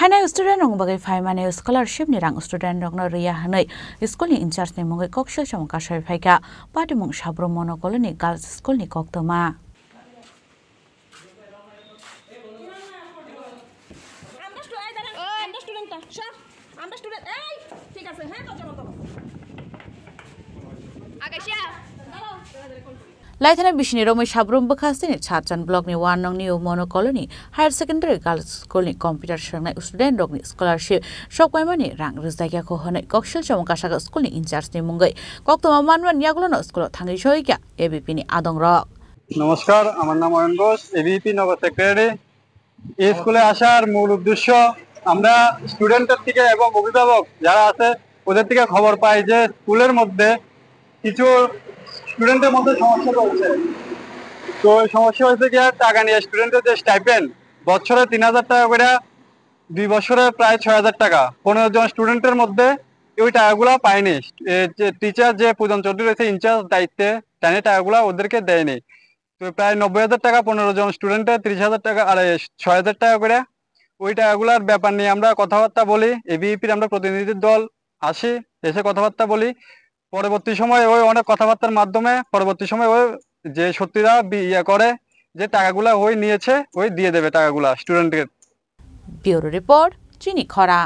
Hainai student rong bagai faimane scholarship ni rang student rong no riya hanai school ni incharge ni mongai kokshil chong kasai phaika pati mong sabro monokolo ni girls school ni koktoma Laithana bishini romai sabrum bakhasini Chachan block ni Wanong ni Mono colony higher secondary girls school ni computer shangnai student rok ni scholarship shokwaima ni rang rizdaikya ko honai kokshil chomkasaka school ni incharge ni mungai koktoma manwan yagulono school thangi shoikya ABP ni adong rok নমস্কার আমার নাম Ayan Ghosh ABP নগর secretary এই স্কুলে আসার মূল উদ্দেশ্য আমরা স্টুডেন্টের থেকে এবং অভিভাবক যারা আছে ওদের থেকে খবর পাই যে স্কুলের মধ্যে কিছু স্টুডেন্টের মধ্যে সমস্যা রয়েছে তো সমস্যা হয়েছে কি টাকা নিয়ে স্টুডেন্টের যে স্টাইপেন্ড বছরে ৩,০০০ টাকা করে ২ বছরে প্রায় ৬,০০০ টাকা ১৫ জন স্টুডেন্টের মধ্যে ওই টাকাগুলো পায়নি টিচার যে পূজন চৌধুরী রয়েছে ইনচার্জ দায়িত্বে টানে টাকাগুলো ওদেরকে দেয়নি তো প্রায় ৯০,০০০ টাকা ১৫ জন স্টুডেন্টের ৩০,০০০ টাকা আর ৬,০০০ টাকা করে ওই টাকাগুলোর ব্যাপার নিয়ে আমরা কথাবার্তা বলি এবিপির আমরা প্রতিনিধি দল আসি এসে কথাবার্তা বলি পরবর্তী সময় ওই অনেক কথাবার্তার মাধ্যমে পরবর্তী সময় ওই যে সত্যিরা ইয়ে করে যে টাকাগুলা ওই নিয়েছে ওই দিয়ে দেবে টাকাগুলা স্টুডেন্টকে ব্যুরো রিপোর্ট চিনি খরা